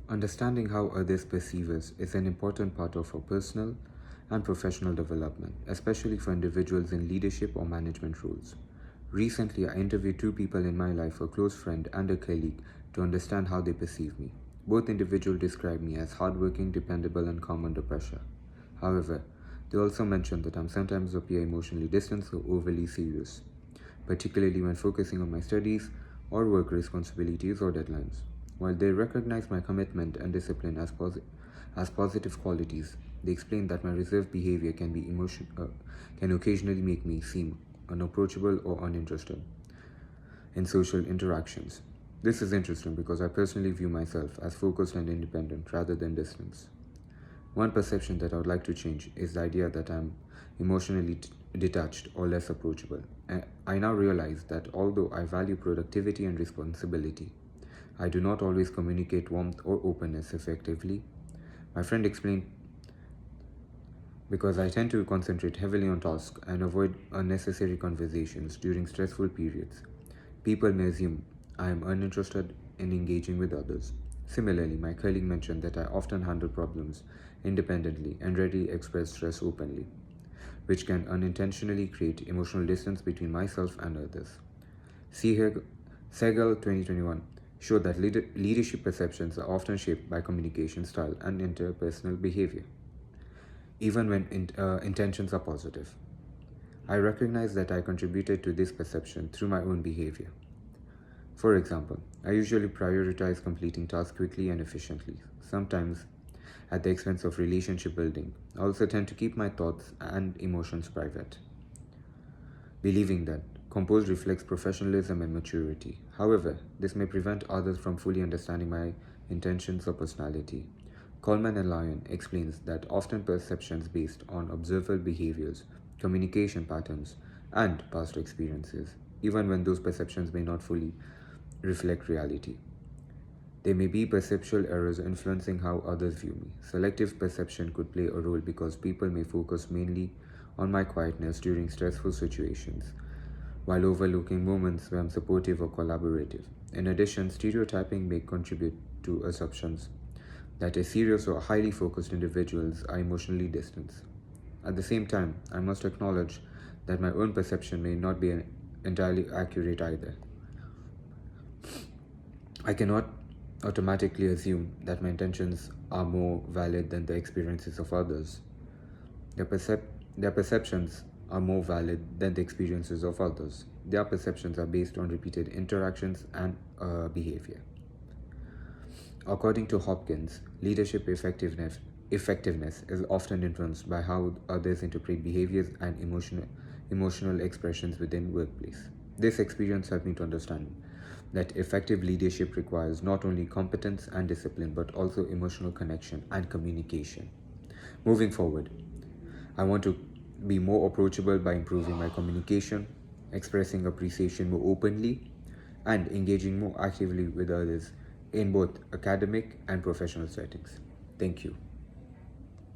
Understanding how others perceive us is an important part of our personal and professional development, especially for individuals in leadership or management roles. Recently, I interviewed two people in my life, a close friend and a colleague, to understand how they perceive me. Both individuals describe me as hardworking, dependable, and calm under pressure. However, they also mentioned that I sometimes appear emotionally distant or overly serious, particularly when focusing on my studies or work responsibilities or deadlines. While they recognize my commitment and discipline as positive qualities, they explain that my reserved behavior can occasionally make me seem unapproachable or uninterested in social interactions. This is interesting because I personally view myself as focused and independent rather than distant. One perception that I would like to change is the idea that I'm emotionally detached or less approachable. I now realize that although I value productivity and responsibility, I do not always communicate warmth or openness effectively. My friend explained because I tend to concentrate heavily on tasks and avoid unnecessary conversations during stressful periods. People may assume I am uninterested in engaging with others. Similarly, my colleague mentioned that I often handle problems independently and rarely express stress openly, which can unintentionally create emotional distance between myself and others. Segal 2021 showed that leadership perceptions are often shaped by communication style and interpersonal behavior, even when intentions are positive. I recognize that I contributed to this perception through my own behavior. For example, I usually prioritize completing tasks quickly and efficiently, sometimes at the expense of relationship building. I also tend to keep my thoughts and emotions private, believing that compose reflects professionalism and maturity. However, this may prevent others from fully understanding my intentions or personality. Coleman and Lyon explains that often perceptions based on observable behaviors, communication patterns, and past experiences, even when those perceptions may not fully reflect reality. There may be perceptual errors influencing how others view me. Selective perception could play a role because people may focus mainly on my quietness during stressful situations, while overlooking moments where I'm supportive or collaborative. In addition, stereotyping may contribute to assumptions that a serious or highly focused individuals are emotionally distant. At the same time, I must acknowledge that my own perception may not be entirely accurate either. I cannot automatically assume that my intentions are more valid than the experiences of others. Their, percep- their perceptions are more valid than the experiences of others. Their perceptions are based on repeated interactions and behavior. According to Hopkins, effectiveness is often influenced by how others interpret behaviors and emotional expressions within workplace. This experience helped me to understand that effective leadership requires not only competence and discipline but also emotional connection and communication. Moving forward, I want to be more approachable by improving my communication, expressing appreciation more openly, and engaging more actively with others in both academic and professional settings. Thank you.